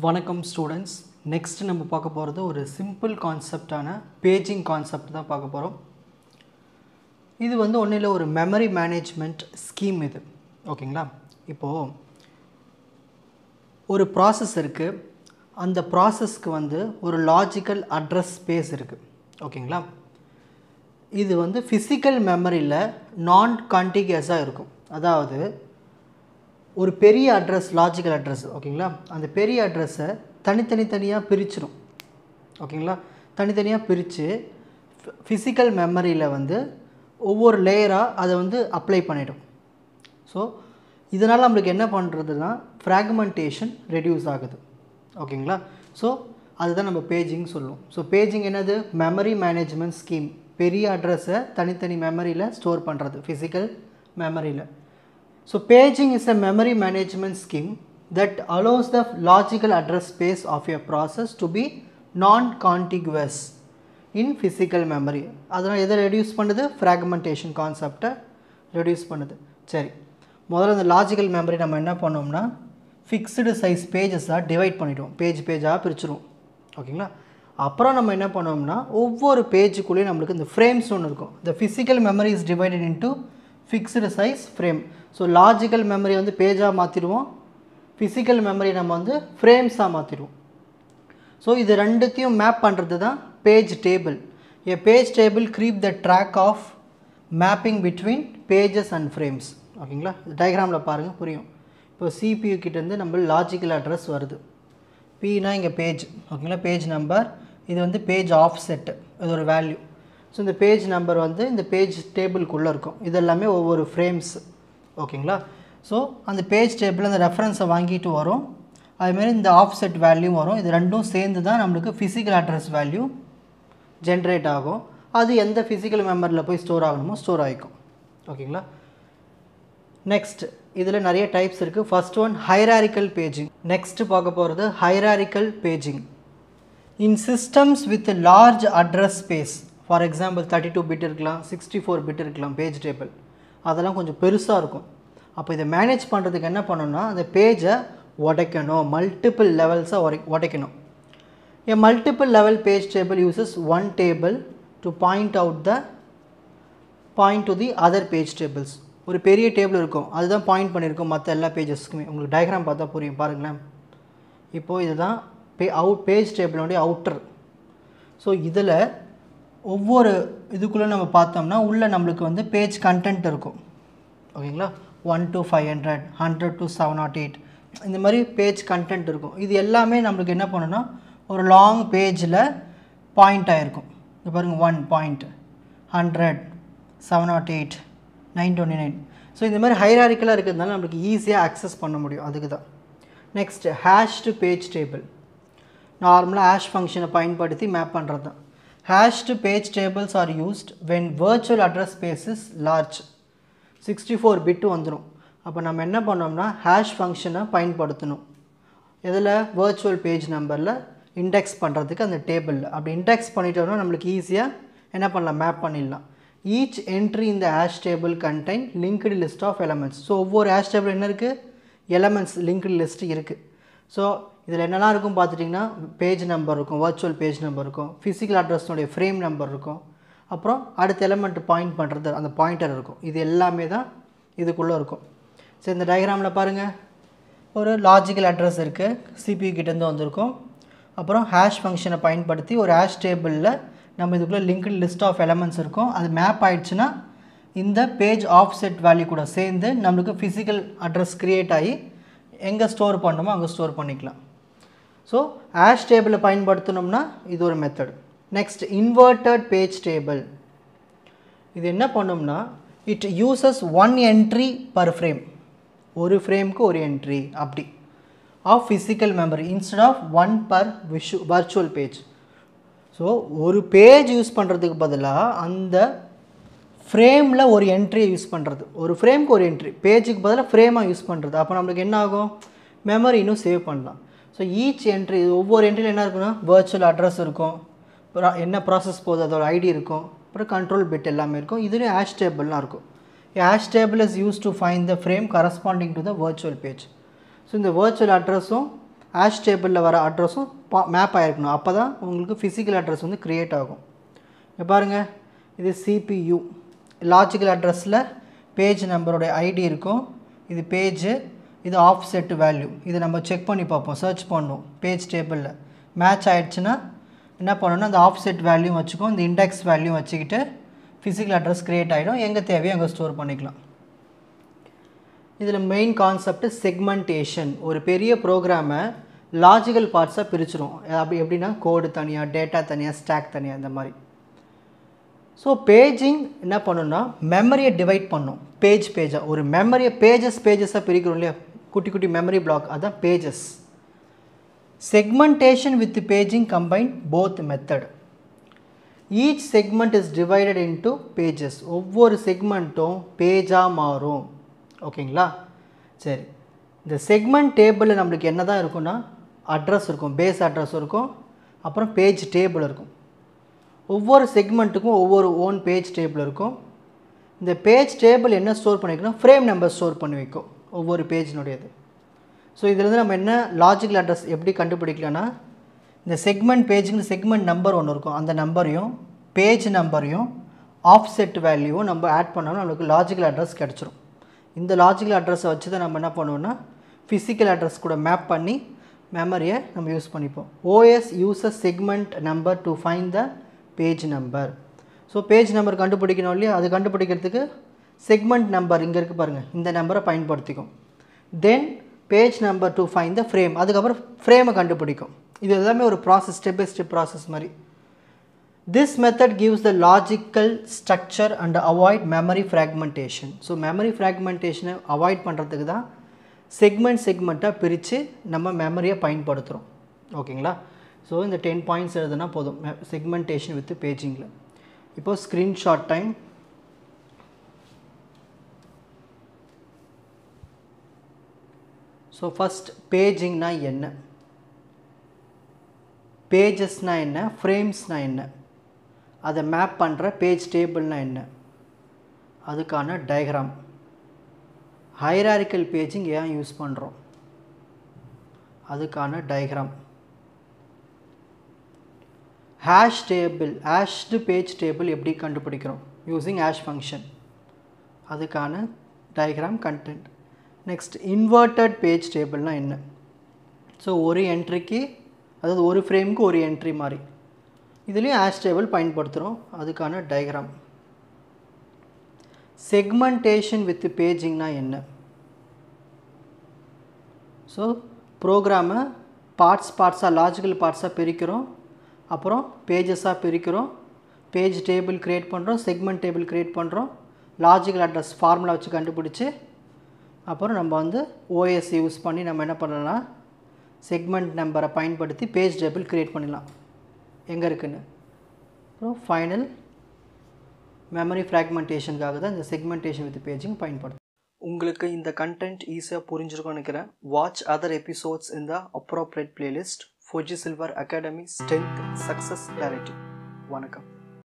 வணக்கம் students. Next நம்ம பார்க்க போகிறது ஒரு சிம்பிள் கான்செப்டான பேஜிங் கான்செப்ட் தான் பார்க்க போகிறோம். இது வந்து ஒன்றும் இல்லை, ஒரு மெமரி மேனேஜ்மெண்ட் ஸ்கீம் இது. ஓகேங்களா? இப்போது ஒரு ப்ராசஸ் இருக்குது, அந்த ப்ராசஸ்க்கு வந்து ஒரு லாஜிக்கல் அட்ரஸ் ஸ்பேஸ் இருக்குது. ஓகேங்களா? இது வந்து ஃபிசிக்கல் மெமரியில் நான் கான்டிகியஸாக இருக்கும். அதாவது ஒரு பெரிய அட்ரஸ், லாஜிக்கல் அட்ரஸ், ஓகேங்களா, அந்த பெரிய அட்ரஸை தனித்தனியாக பிரிச்சிடும். ஓகேங்களா? தனித்தனியாக பிரித்து ஃபிசிக்கல் மெமரியில் வந்து ஒவ்வொரு லேயராக அதை வந்து அப்ளை பண்ணிடும். ஸோ இதனால் நம்மளுக்கு என்ன பண்ணுறதுன்னா ஃப்ராக்மெண்டேஷன் ரெடியூஸ் ஆகுது. ஓகேங்களா? ஸோ அதுதான் நம்ம பேஜிங் சொல்லுவோம். ஸோ பேஜிங் என்னது? Memory management scheme. பெரிய அட்ரஸை தனித்தனி மெமரியில் ஸ்டோர் பண்ணுறது, ஃபிசிக்கல் மெமரியில். So paging is a memory management scheme that allows the logical address space of a process to be non-contiguous in physical memory. அதனால் எதை ரெடியூஸ் பண்ணுது? ஃப்ராக்மெண்டேஷன் கான்செப்டை ரெடியூஸ் பண்ணுது. சரி, முதல்ல இந்த லாஜிக்கல் மெமரி நம்ம என்ன பண்ணோம்னா ஃபிக்ஸ்டு சைஸ் பேஜஸாக டிவைட் பண்ணிவிடுவோம், பேஜாக பிரிச்சுருவோம். ஓகேங்களா? அப்புறம் நம்ம என்ன பண்ணோம்னா ஒவ்வொரு பேஜுக்குள்ளேயும் நம்மளுக்கு இந்த ஃப்ரேம்ஸ் ஒன்று இருக்கும். the physical memory is divided into fixed size frame. So logical memory வந்து பேஜாக மாற்றிடுவோம், ஃபிசிக்கல் மெமரி நம்ம வந்து ஃப்ரேம்ஸாக மாற்றிடுவோம். ஸோ இது ரெண்டுத்தையும் மேப் பண்ணுறது தான் page table. A page table keep the track of mapping between pages and frames. ஓகேங்களா? டயக்ராமில் பாருங்கள், புரியும். இப்போ சிபியூ கிட்டேருந்து நம்ம லாஜிக்கல் அட்ரஸ் வருது. பினா இங்கே பேஜ். ஓகேங்களா? பேஜ் நம்பர், இது வந்து பேஜ் ஆஃப் செட்டு, இது ஒரு வேல்யூ. ஸோ இந்த பேஜ் நம்பர் வந்து இந்த பேஜ் டேபிளுக்குள்ளே இருக்கும். இது எல்லாமே ஒவ்வொரு ஃப்ரேம்ஸ். ஓகேங்களா? ஸோ அந்த பேஜ் டேபிள் அந்த ரெஃபரன்ஸை வாங்கிட்டு வரும், அதுமாரி இந்த ஆஃப் செட் வேல்யூ வரும். இது ரெண்டும் சேர்ந்து தான் நம்மளுக்கு ஃபிசிக்கல் அட்ரஸ் வேல்யூ ஜென்ரேட் ஆகும். அது எந்த ஃபிசிக்கல் மெமரியில் போய் ஸ்டோர் ஆகணுமோ ஸ்டோர் ஆகிக்கும். ஓகேங்களா? நெக்ஸ்ட் இதில் நிறைய டைப்ஸ் இருக்குது. First one hierarchical paging. Next பார்க்க போகிறது hierarchical paging. In systems with large address space, for example 32 bit இருக்கலாம், 64 பிட் இருக்கலாம் பேஜ் டேபிள், அதெல்லாம் கொஞ்சம் பெருசாக இருக்கும். அப்போ இதை மேனேஜ் பண்ணுறதுக்கு என்ன பண்ணணும்னா அந்த பேஜை உடைக்கணும், மல்டிபிள் லெவல்ஸாக உடைக்கணும். A multiple level page table uses one table to point to the other page tables. ஒரு பெரிய டேபிள் இருக்கும், அதுதான் பாயிண்ட் பண்ணியிருக்கோம் மற்ற எல்லா பேஜஸ்க்குமே. உங்களுக்கு டயக்ராம் பார்த்தா புரியும், பாருங்களேன். இப்போது இதுதான் பேஜ் டேபிளோடைய அவுட்டர். ஸோ இதில் ஒவ்வொரு இதுக்குள்ளே நம்ம பார்த்தோம்னா உள்ளே நம்மளுக்கு வந்து பேஜ் கண்டென்ட் இருக்கும். ஓகேங்களா? 1 to 500, 100 to 708, இந்த மாதிரி பேஜ் கண்டென்ட் இருக்கும். இது எல்லாமே நம்மளுக்கு என்ன பண்ணணும்னா ஒரு லாங் பேஜில் பாயிண்ட் ஆகிருக்கும். இது பாருங்கள், 1 பாயிண்ட், 100, 708, 929. ஸோ இந்த மாதிரி ஹைராரிக்கலாக இருக்கிறதுனால நம்மளுக்கு ஈஸியாக அக்சஸ் பண்ண முடியும். அதுக்கு தான். Next hashed page table. நார்மலாக ஹேஷ் ஃபங்க்ஷனை பயன்படுத்தி மேப் பண்ணுறது தான். Hashed page tables are used when virtual address space is large. 64 பிட்டு வந்துடும். அப்போ நம்ம என்ன பண்ணோம்னா ஹேஷ் ஃபங்க்ஷனை பயன்படுத்தணும். இதில் virtual பேஜ் நம்பரில் இண்டெக்ஸ் பண்ணுறதுக்கு அந்த டேபிளில் அப்படி இண்டெக்ஸ் பண்ணிட்டோம்னா நம்மளுக்கு ஈஸியாக என்ன பண்ணலாம், மேப் பண்ணிடலாம். ஈச் என்ட்ரி இந்த hash table contain linked list of elements. So ஒவ்வொரு ஹேஷ் டேபிள் என்ன இருக்குது? எலமெண்ட்ஸ் லிங்க்டு லிஸ்ட்டு இருக்குது. ஸோ இதில் என்னெல்லாம் இருக்கும் பார்த்துட்டிங்கன்னா பேஜ் நம்பர் இருக்கும், வர்ச்சுவல் பேஜ் நம்பர் இருக்கும், ஃபிசிக்கல் அட்ரஸ்னுடைய ஃப்ரேம் நம்பர் இருக்கும், அப்புறம் அடுத்த எலமெண்ட் பாயிண்ட் பண்ணுறது அந்த பாயிண்டர் இருக்கும். இது எல்லாமே தான் இதுக்குள்ளே இருக்கும். சரி, இந்த டயக்ராமில் பாருங்கள், ஒரு லாஜிக்கல் அட்ரஸ் இருக்குது, சிபியூ கிட்டேருந்து வந்திருக்கும். அப்புறம் ஹேஷ் ஃபங்க்ஷனை பயன்படுத்தி ஒரு ஹேஷ் டேபிளில் நம்ம இதுக்குள்ளே லிங்க்டு லிஸ்ட் ஆஃப் எலமெண்ட்ஸ் இருக்கும். அது மேப் ஆகிடுச்சுன்னா இந்த பேஜ் ஆஃப் செட் வேல்யூ கூட சேர்ந்து நம்மளுக்கு ஃபிசிக்கல் அட்ரஸ் க்ரியேட் ஆகி எங்கே ஸ்டோர் பண்ணணுமோ அங்கே ஸ்டோர் பண்ணிக்கலாம். ஸோ ஹேஷ் டேபிளை பயன்படுத்தணும்னா இது ஒரு method. Next inverted page table. இது என்ன பண்ணோம்னா it uses one entry per frame, ஒரு ஃப்ரேமுக்கு ஒரு என்ட்ரி அப்படி of physical memory instead of one per virtual page. So ஒரு பேஜ் யூஸ் பண்ணுறதுக்கு பதிலாக அந்த ஃப்ரேமில் ஒரு என்ட்ரியை யூஸ் பண்ணுறது, ஒரு ஃப்ரேமுக்கு ஒரு என்ட்ரி, பேஜுக்கு பதிலாக ஃப்ரேமாக யூஸ் பண்ணுறது. அப்போ நம்மளுக்கு என்ன ஆகும், மெமரி இன்னும் சேவ் பண்ணலாம். ஸோ ஈச் என்ட்ரி, ஒவ்வொரு என்ட்ரியில் என்ன இருக்குன்னா வர்ச்சுவல் அட்ரஸ் இருக்கும், என்ன ப்ராசஸ் போகுது அதோட ஐடி இருக்கும், அப்புறம் கண்ட்ரோல் பிட் எல்லாமே இருக்கும். இதுலேயும் ஹேஷ் டேபிள்லாம் இருக்கும். Hash table is use to find the frame corresponding to the virtual page. So இந்த வர்ச்சுவல் அட்ரஸும் ஹேஷ் டேபிளில் வர அட்ரஸும் மேப் ஆகிருக்கணும். அப்போ தான் உங்களுக்கு ஃபிசிக்கல் அட்ரஸ் வந்து க்ரியேட் ஆகும். இங்கே பாருங்கள், இது CPU லாஜிக்கல் அட்ரஸில் பேஜ் நம்பரோடைய ஐடி இருக்கும். இது பேஜு, இது ஆஃப்செட் வேல்யூ. இது நம்ம செக் பண்ணி பார்ப்போம், சர்ச் பண்ணுவோம். பேஜ் டேபிளில் மேட்ச் ஆகிடுச்சுன்னா என்ன பண்ணணும்னா அந்த ஆஃப்செட் வேல்யூ வச்சுக்கோ, இந்த இண்டெக்ஸ் வேல்யூ வச்சுக்கிட்டு ஃபிசிக்கல் அட்ரஸ் க்ரியேட் ஆகிடும். எங்கே தேவையோ அங்கே ஸ்டோர் பண்ணிக்கலாம். இதில் மெயின் கான்செப்ட் செக்மெண்டேஷன். ஒரு பெரிய ப்ரோக்ராமை லாஜிக்கல் பார்ட்ஸாக பிரிச்சிடும். அப்படி எப்படின்னா கோடு தனியாக, டேட்டா தனியாக, ஸ்டாக் தனியாக, இந்த மாதிரி. ஸோ பேஜிங் என்ன பண்ணணும்னா மெமரியை டிவைட் பண்ணும். பேஜாக ஒரு மெமரியை பேஜஸாக பிரிக்கிறோம் இல்லையா, குட்டி குட்டி மெமரி பிளாக், அதுதான் pages. Segmentation with paging combine both method. Each segment is divided into pages. ஒவ்வொரு செக்மெண்ட்டும் பேஜாக மாறும். ஓகேங்களா? சரி, இந்த செக்மெண்ட் டேபிளில் நம்மளுக்கு என்ன தான் இருக்குன்னா அட்ரஸ் இருக்கும், பேஸ் அட்ரஸ் இருக்கும், அப்புறம் பேஜ் டேபிள் இருக்கும். ஒவ்வொரு செக்மெண்ட்டுக்கும் ஒவ்வொரு ஓன் பேஜ் டேபிள் இருக்கும். இந்த பேஜ் டேபிள் என்ன ஸ்டோர் பண்ணி வைக்கணும், ஃப்ரேம் நம்பர் ஸ்டோர் பண்ணி வைக்கும் ஒவ்வொரு பேஜினுடையது. ஸோ இதிலேருந்து நம்ம என்ன லாஜிக்கல் அட்ரஸ் எப்படி கண்டுபிடிக்கலான்னா, இந்த செக்மெண்ட் பேஜுக்கு செக்மெண்ட் நம்பர் ஒன்று இருக்கும், அந்த நம்பரையும் பேஜ் நம்பரையும் ஆஃப்செட் வேல்யூவும் நம்ம ஆட் பண்ணோம்னா நம்மளுக்கு லாஜிக்கல் அட்ரஸ் கிடச்சிரும். இந்த லாஜிக்கல் அட்ரஸை வச்சு தான் நம்ம என்ன பண்ணுவோம்னா ஃபிசிக்கல் அட்ரஸ் கூட மேப் பண்ணி மெமரியை நம்ம யூஸ் பண்ணிப்போம். OS uses segment number to find the page number. So page number கண்டுபிடிக்கணும் இல்லையா, அது கண்டுபிடிக்கிறதுக்கு செக்மெண்ட் நம்பர் இங்கே இருக்குது பாருங்கள், இந்த நம்பரை பயன்படுத்திக்கும். Then page number to find the frame, அதுக்கப்புறம் ஃப்ரேமை கண்டுபிடிக்கும். இது எல்லாமே ஒரு process, step by step process மாதிரி. This method gives the logical structure and avoid memory fragmentation. So memory ஃப்ராக்மெண்டேஷனை அவாய்ட் பண்ணுறதுக்கு தான் செக்மெண்ட்டாக பிரித்து நம்ம மெமரியை பயன்படுத்துகிறோம். ஓகேங்களா? ஸோ இந்த 10 பாயிண்ட்ஸ் எழுதுனா போதும் செக்மெண்டேஷன் வித் பேஜிங்கில். இப்போது ஸ்க்ரீன்ஷாட் டைம். ஸோ ஃபஸ்ட் பேஜிங்னா என்ன, பேஜஸ்னால் என்ன, ஃப்ரேம்ஸ்னால் என்ன, அதை மேப் பண்ணுற பேஜ் டேபிள்னால் என்ன, அதுக்கான டயக்ராம். ஹைராரிக்கல் பேஜிங் ஏன் யூஸ் பண்ணுறோம், அதுக்கான diagram. Hash table, hashed page table எப்படி கண்டுபிடிக்கிறோம் யூஸிங் ஹேஷ் ஃபங்க்ஷன், அதுக்கான diagram, content. Next inverted page டேபிள்னால் என்ன. ஸோ ஒரு என்ட்ரிக்கு, அதாவது ஒரு ஃப்ரேமுக்கு ஒரு என்ட்ரி மாதிரி, இதுலேயும் ஹேஷ் டேபிள் பயன்படுத்துகிறோம், அதுக்கான டயக்ராம். செக்மெண்டேஷன் வித் பேஜிங்னால் என்ன. ஸோ ப்ரோக்ராமை பார்ட்ஸாக லாஜிக்கல் பார்ட்ஸாக பிரிக்கிறோம், அப்புறம் பேஜஸாக பிரிக்கிறோம், பேஜ் டேபிள் க்ரியேட் பண்ணுறோம், செக்மெண்ட் டேபிள் க்ரியேட் பண்ணுறோம், லாஜிக்கல் அட்ரஸ் ஃபார்முலா வச்சு கண்டுபிடிச்சி அப்புறம் நம்ம வந்து OS யூஸ் பண்ணி நம்ம என்ன பண்ணலாம்னா செக்மெண்ட் நம்பரை பயன்படுத்தி பேஜ் டேபிள் க்ரியேட் பண்ணிடலாம் எங்கே இருக்குன்னு. அப்புறம் ஃபைனல் மெமரி ஃப்ராக்மெண்டேஷனுக்காக தான் இந்த செக்மெண்டேஷன் வித் பேஜிங் பயன்படுத்தும். உங்களுக்கு இந்த கண்டென்ட் ஈஸியாக புரிஞ்சிருக்கும்னு நினைக்கிறேன். வாட்ச் அதர் எபிசோட்ஸ் இன் த appropriate playlist. Fuji Silver Academy Strength Success Clarity. வணக்கம்.